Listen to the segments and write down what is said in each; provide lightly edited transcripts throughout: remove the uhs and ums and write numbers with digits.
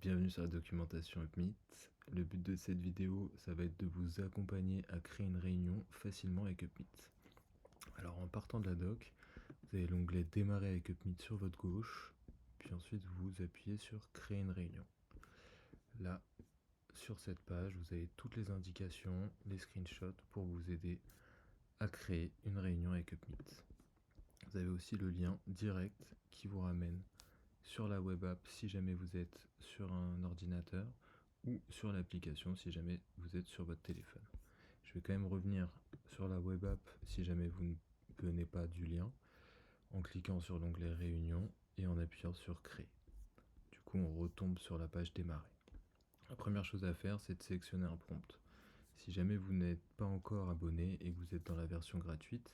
Bienvenue sur la documentation UpMeet. Le but de cette vidéo, ça va être de vous accompagner à créer une réunion facilement avec UpMeet. Alors en partant de la doc, vous avez l'onglet Démarrer avec UpMeet sur votre gauche, puis ensuite vous appuyez sur Créer une réunion. Là, sur cette page, vous avez toutes les indications, les screenshots pour vous aider à créer une réunion avec UpMeet. Vous avez aussi le lien direct qui vous ramène sur la web app si jamais vous êtes sur un ordinateur ou sur l'application si jamais vous êtes sur votre téléphone. Je vais quand même revenir sur la web app si jamais vous ne venez pas du lien en cliquant sur l'onglet Réunion et en appuyant sur Créer. Du coup, on retombe sur la page Démarrer. La première chose à faire, c'est de sélectionner un prompt. Si jamais vous n'êtes pas encore abonné et que vous êtes dans la version gratuite,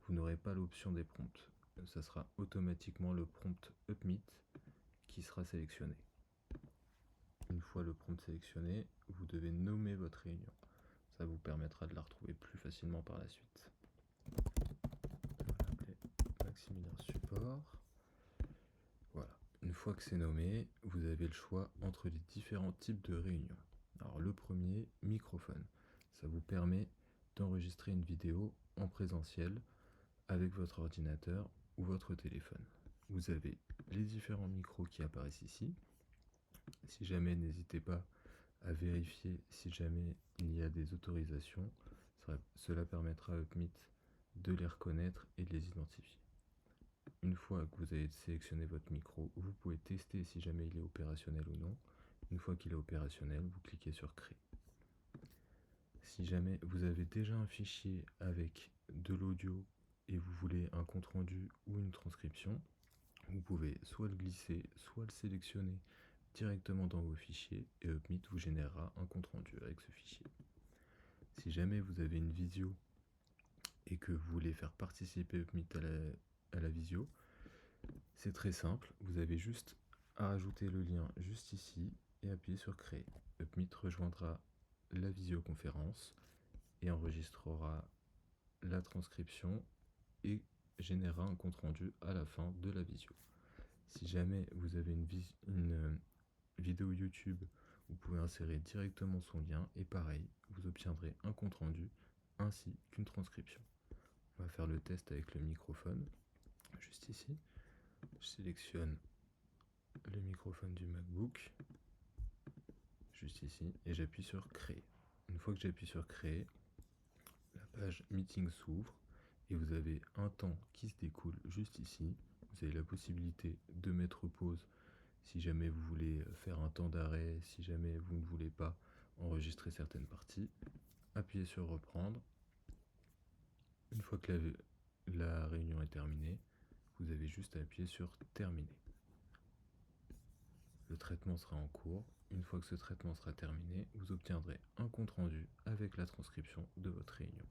vous n'aurez pas l'option des prompts. Ça sera automatiquement le prompt UpMeet qui sera sélectionné. Une fois le prompt sélectionné, vous devez nommer votre réunion. Ça vous permettra de la retrouver plus facilement par la suite. On va l'appeler Maximilien Support. Voilà. Une fois que c'est nommé, vous avez le choix entre les différents types de réunions. Alors le premier, microphone. Ça vous permet d'enregistrer une vidéo en présentiel avec votre ordinateur ou votre téléphone. Vous avez les différents micros qui apparaissent ici. Si jamais, n'hésitez pas à vérifier si jamais il y a des autorisations. Cela permettra à UpMeet de les reconnaître et de les identifier. Une fois que vous avez sélectionné votre micro, vous pouvez tester si jamais il est opérationnel ou non. Une fois qu'il est opérationnel, vous cliquez sur Créer. Si jamais vous avez déjà un fichier avec de l'audio et vous voulez un compte-rendu ou une transcription, vous pouvez soit le glisser, soit le sélectionner directement dans vos fichiers et UpMeet vous générera un compte-rendu avec ce fichier. Si jamais vous avez une visio et que vous voulez faire participer UpMeet à la visio, c'est très simple, vous avez juste à ajouter le lien juste ici et appuyer sur Créer. UpMeet rejoindra la visioconférence et enregistrera la transcription et générera un compte-rendu à la fin de la visio. Si jamais vous avez une vidéo YouTube, vous pouvez insérer directement son lien et pareil, vous obtiendrez un compte-rendu ainsi qu'une transcription. On va faire le test avec le microphone, juste ici. Je sélectionne le microphone du MacBook, juste ici, et j'appuie sur Créer. Une fois que j'appuie sur Créer, la page Meeting s'ouvre et vous avez un temps qui se découle juste ici. Vous avez la possibilité de mettre pause si jamais vous voulez faire un temps d'arrêt, si jamais vous ne voulez pas enregistrer certaines parties. Appuyez sur Reprendre. Une fois que la réunion est terminée, vous avez juste à appuyer sur Terminer. Le traitement sera en cours. Une fois que ce traitement sera terminé, vous obtiendrez un compte-rendu avec la transcription de votre réunion.